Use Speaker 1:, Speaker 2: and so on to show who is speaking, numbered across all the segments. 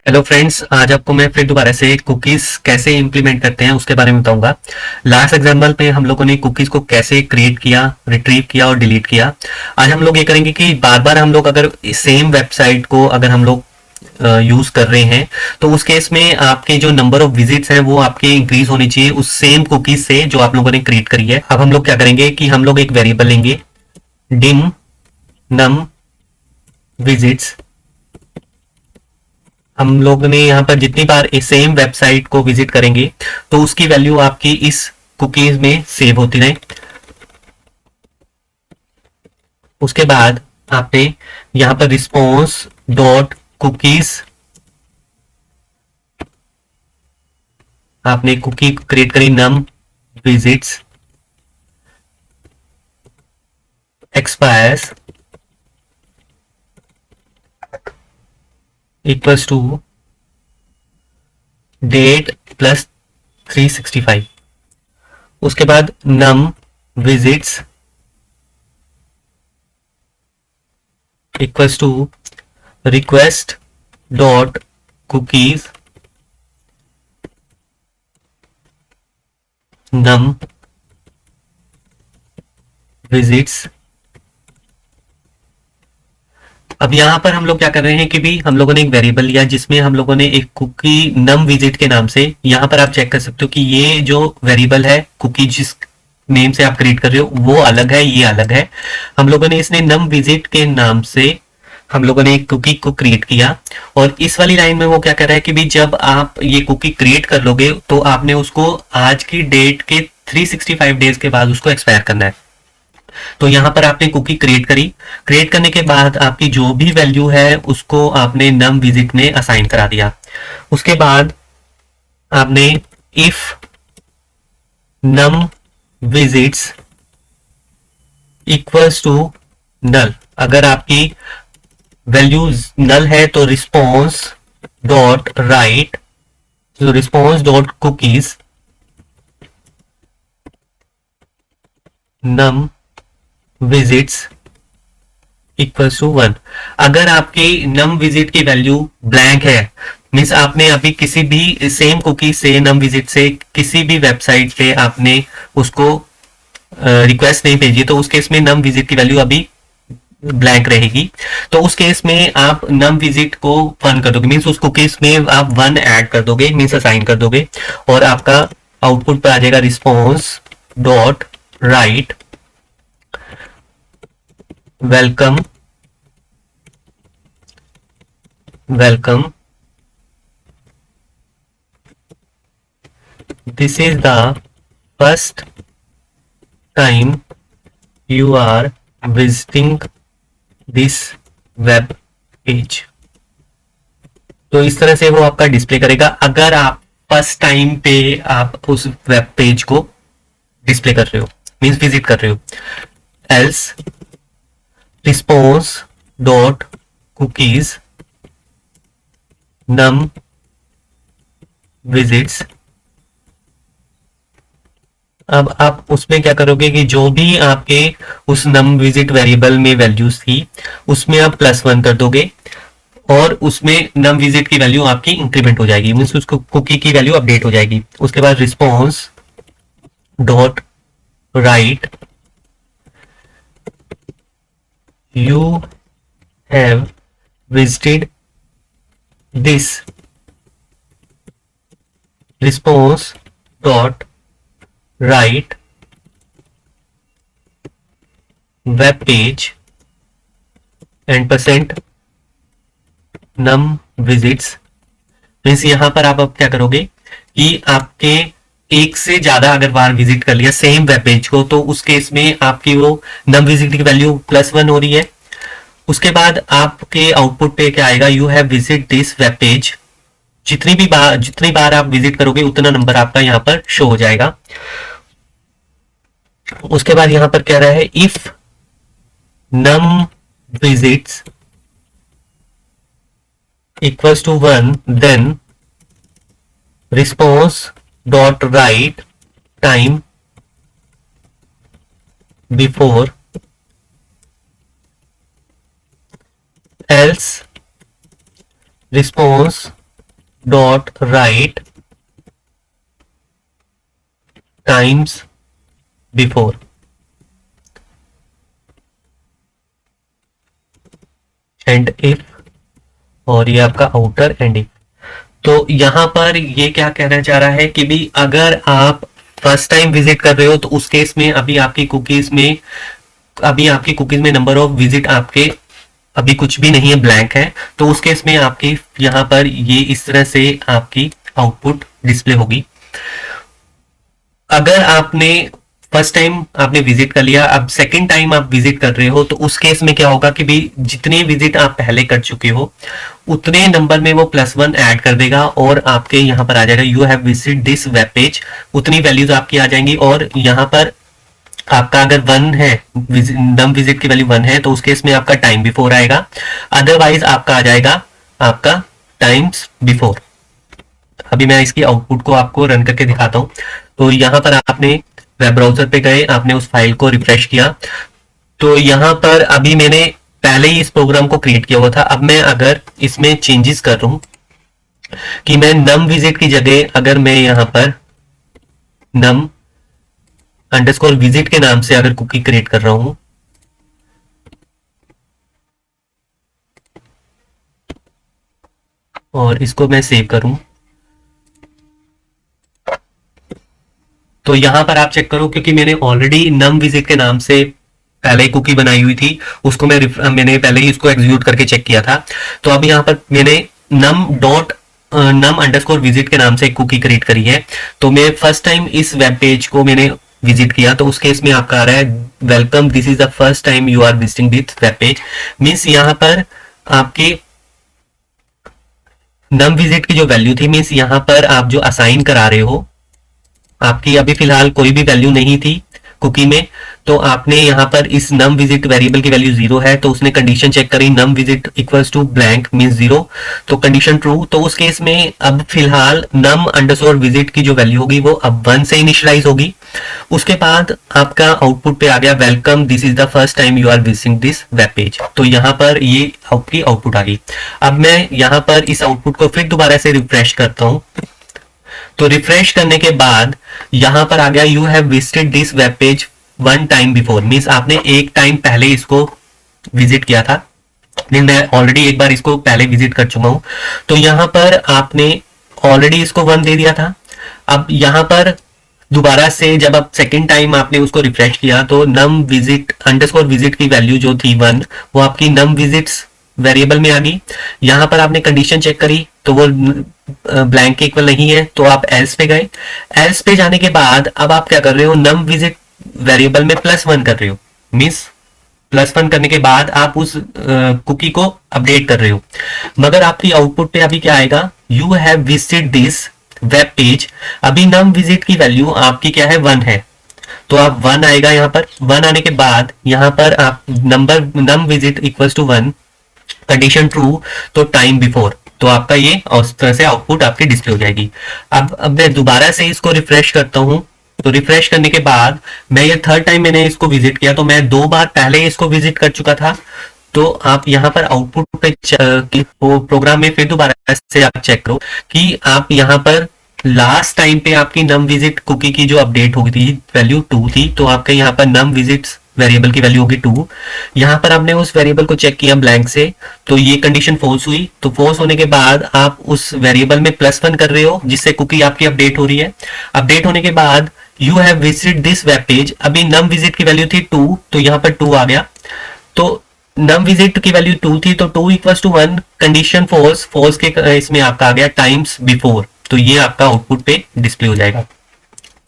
Speaker 1: Hello friends, आज आपको मैं फिर दोबारा से कुकीज कैसे इंप्लीमेंट करते हैं उसके बारे में बताऊंगा। लास्ट एग्जाम्पल पे हम लोगों ने कुकीज को कैसे क्रिएट किया, रिट्रीव किया और डिलीट किया। आज हम लोग ये करेंगे कि बार बार हम लोग अगर सेम वेबसाइट को अगर हम लोग यूज कर रहे हैं तो उस केस में आपके जो नंबर ऑफ विजिट्स हैं वो आपके इंक्रीज होनी चाहिए उस सेम कुकीज से जो आप लोगों ने क्रिएट करी है। अब हम लोग क्या करेंगे कि हम लोग एक वेरिएबल लेंगे, डिम नम विजिट्स। हम लोग ने यहाँ पर जितनी बार इस सेम वेबसाइट को विजिट करेंगे तो उसकी वैल्यू आपकी इस कुकीज में सेव होती रहे। उसके बाद आपने यहाँ पर रिस्पॉन्स डॉट कुकीज, आपने कुकी क्रिएट करी num visits expires equals to date plus 365। उसके बाद num visits equals to request dot cookies num visits. अब यहां पर हम लोग क्या कर रहे हैं कि भी हम लोगों ने एक वेरिएबल लिया जिसमें हम लोगों ने एक कुकी नम विजिट के नाम से, यहां पर आप चेक कर सकते हो कि ये जो वेरिएबल है कुकी जिस नेम से आप क्रिएट कर रहे हो वो अलग है, ये अलग है। हम लोगों ने इसने नम विजिट के नाम से हम लोगों ने एक कुकी को क्रिएट किया और इस वाली लाइन में वो क्या कर रहा है कि भी जब आप ये कुकी क्रिएट कर लोगे तो आपने उसको आज की डेट के 365 डेज के बाद उसको एक्सपायर करना है। तो यहां पर आपने कुकी क्रिएट करी, क्रिएट करने के बाद आपकी जो भी वैल्यू है उसको आपने नम विजिट में असाइन करा दिया। उसके बाद आपने if num visits equals to null, अगर आपकी वैल्यू नल है तो रिस्पॉन्स डॉट राइट, तो response dot cookies num visits equals to 1। अगर आपकी नम विजिट की वैल्यू ब्लैंक है, मीन्स आपने अभी किसी भी सेम कुकी से नम विजिट से किसी भी वेबसाइट पे आपने उसको रिक्वेस्ट नहीं भेजी, तो उस केस में नम विजिट की वैल्यू अभी ब्लैंक रहेगी। तो उस केस में आप नम विजिट को 1 कर दोगे, मीन्स उस कुकीज में आप 1 ऐड कर दोगे, मीन्स असाइन कर दोगे और आपका आउटपुट पर आ जाएगा response dot right welcome welcome, this is the first time you are visiting this web page। तो इस तरह से वो आपका डिस्प्ले करेगा अगर आप फर्स्ट टाइम पे आप उस वेब पेज को डिस्प्ले कर रहे हो, मीन्स विजिट कर रहे हो। Else response dot cookies num visits. अब आप उसमें क्या करोगे कि जो भी आपके उस नम विजिट वेरिएबल में वैल्यूज थी उसमें आप +1 कर दोगे और उसमें नम विजिट की वैल्यू आपकी इंक्रीमेंट हो जाएगी, मीन्स उसको कुकी की वैल्यू अपडेट हो जाएगी। उसके बाद response dot write you have visited this, response dot write web page and percent num visits. Means यहां पर आप अब क्या करोगे कि आपके एक से ज्यादा अगर बार विजिट कर लिया सेम वेब पेज को तो उस केस में आपकी वो नम विजिट की वैल्यू +1 हो रही है। उसके बाद आपके आउटपुट पे क्या आएगा, you have visit this web page. जितनी बार आप विजिट करोगे उतना नंबर आपका यहां पर शो हो जाएगा। उसके बाद यहां पर कह रहा है if num visits equals to 1 then response dot write time before else response dot write times before end if, और ये आपका आउटर एंड इफ। तो यहां पर ये क्या कहना चाह रहा है कि भी अगर आप फर्स्ट टाइम विजिट कर रहे हो तो उस केस में अभी आपकी कुकीज में नंबर ऑफ विजिट आपके अभी कुछ भी नहीं है, ब्लैंक है। तो उस केस में आपकी यहां पर ये इस तरह से आपकी आउटपुट डिस्प्ले होगी। अगर आपने फर्स्ट टाइम आपने विजिट कर लिया, अब सेकंड टाइम आप विजिट कर रहे हो, तो उस केस में क्या होगा कि भी जितने विजिट आप पहले कर चुके हो उतने नंबर में वो +1 ऐड कर देगा और आपके यहाँ पर आ जाएगा you have visit this web page, उतनी वैल्यूज आपकी आ जाएंगी। और यहाँ पर आपका अगर 1 है, नम विजिट की वैल्यू 1 है, तो उस केस में आपका टाइम बिफोर आएगा, अदरवाइज आपका आ जाएगा आपका टाइम्स बिफोर। अभी मैं इसकी आउटपुट को आपको रन करके दिखाता हूं। तो यहां पर आपने वेब ब्राउजर पे गए, आपने उस फाइल को रिफ्रेश किया, तो यहां पर अभी मैंने पहले ही इस प्रोग्राम को क्रिएट किया हुआ था। अब मैं अगर इसमें चेंजेस कर रहा हूं कि मैं नम विजिट की जगह अगर मैं यहां पर नम अंडरस्कोर विजिट के नाम से अगर कुकी क्रिएट कर रहा हूं, और इसको मैं सेव करूं, तो यहां पर आप चेक करो, क्योंकि मैंने ऑलरेडी नम विजिट के नाम से पहले कुकी बनाई हुई थी, उसको मैंने पहले ही उसको एग्जीक्यूट करके चेक किया था। तो अब यहां पर मैंने नम अंडरस्कोर विजिट के नाम से एक कुकी क्रिएट करी है। तो मैं फर्स्ट टाइम इस वेब पेज को मैंने विजिट किया, तो उस केस में आपका आ रहा है welcome, this is the first time you are visiting this web page. Means यहां पर आपकी नम विजिट की जो वैल्यू थी, मीन्स यहां पर आप जो असाइन करा रहे हो, आपकी अभी फिलहाल कोई भी वैल्यू नहीं थी कुकी में, तो आपने यहाँ पर इस नम विजिट वेरिएबल की वैल्यू 0 है, तो उसने कंडीशन चेक करी num visit equals to blank means 0, तो कंडीशन ट्रू। तो उस केस में अब फिलहाल नम अंडरस्कोर विजिट की जो वैल्यू होगी वो अब 1 से इनिशियलाइज होगी। उसके बाद आपका आउटपुट पे आ गया welcome, this is the first time you are visiting this web page. तो यहाँ पर ये आपकी आउटपुट आ गई। अब मैं यहाँ पर इस आउटपुट को फिर दोबारा से रिफ्रेश करता हूँ, तो रिफ्रेश करने के बाद यहां पर आ गया you have visited this web page 1 time before, means आपने एक टाइम पहले इसको विजिट किया था, लेकिन मैं ऑलरेडी एक बार इसको पहले विजिट कर चुका हूं। तो यहां पर आपने ऑलरेडी इसको 1 दे दिया था। अब यहां पर दोबारा से जब आप सेकेंड टाइम आपने उसको रिफ्रेश किया, तो नम विजिट अंडरस्कोर विजिट की वैल्यू जो थी 1, वो आपकी नम विजिट्स वेरिएबल में आ गई। यहां पर आपने कंडीशन चेक करी तो वो ब्लैंक के इक्वल नहीं है, तो आप एल्स पे गए। एल्स पे जाने के बाद अब आप क्या कर रहे हो, नम विजिट वेरिएबल में +1 कर रहे हो, मीन्स +1 करने के बाद आप उस कुकी को अपडेट कर रहे हो। मगर आपकी आउटपुट पे अभी क्या आएगा, you have visited this web page. अभी नम विजिट की वैल्यू आपकी क्या है, 1 है, तो आप 1 आएगा यहाँ पर। 1 आने के बाद यहाँ पर आप num visit equals to 1, condition true, तो टाइम बिफोर, तो आपका ये उस तरह से आउटपुट आपकी डिस्प्ले हो जाएगी। अब मैं दोबारा से इसको रिफ्रेश करता हूं, तो रिफ्रेश करने के बाद मैं ये थर्ड टाइम मैंने इसको विजिट किया, तो मैं 2 बार पहले इसको विजिट कर चुका था। तो आप यहाँ पर आउटपुट पे प्रोग्राम में फिर दोबारा से आप चेक करो कि आप यहाँ पर लास्ट टाइम पे आपकी नम विजिट कुकी की जो अपडेट हो गई थी वैल्यू 2 थी, तो आपके यहाँ पर नम विजिट्स वेरिएबल की वैल्यू होगी 2। यहां पर आपने उस वेरिएबल को चेक किया ब्लैंक से, तो ये कंडीशन फॉल्स हुई। तो फॉल्स होने के बाद आप उस वेरिएबल में +1 कर रहे हो, जिससे कुकी आपकी अपडेट हो रही है। अपडेट होने के बाद you have visited this web page, अभी नम विजिट की वैल्यू थी 2, तो यहां पर 2 आ गया। तो नम विजिट की वैल्यू 2 थी, तो 2 equals to 1, condition false, false के इसमें आपका आ गया टाइम्स बिफोर, तो ये आपका आउटपुट पे डिस्प्ले हो जाएगा।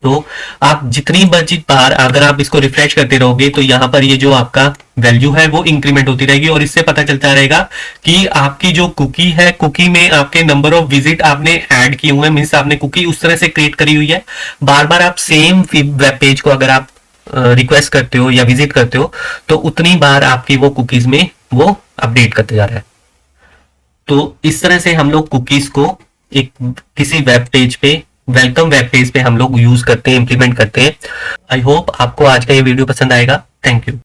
Speaker 1: तो आप जितनी मर्जी बार अगर आप इसको रिफ्रेश करते रहोगे, तो यहाँ पर ये जो आपका वैल्यू है वो इंक्रीमेंट होती रहेगी, और इससे पता चलता रहेगा कि आपकी जो कुकी है, कुकी में आपके नंबर ऑफ विजिट आपने ऐड किए हुए हैं, मीन्स आपने कुकी उस तरह से क्रिएट करी हुई है। बार बार आप सेम वेब पेज को अगर आप रिक्वेस्ट करते हो या विजिट करते हो, तो उतनी बार आपकी वो कुकीज में वो अपडेट करते जा रहा है। तो इस तरह से हम लोग कुकीज को एक किसी वेब पेज पे, वेलकम वेब पेज पे हम लोग यूज करते हैं, इंप्लीमेंट करते हैं। आई होप आपको आज का ये वीडियो पसंद आएगा। Thank you.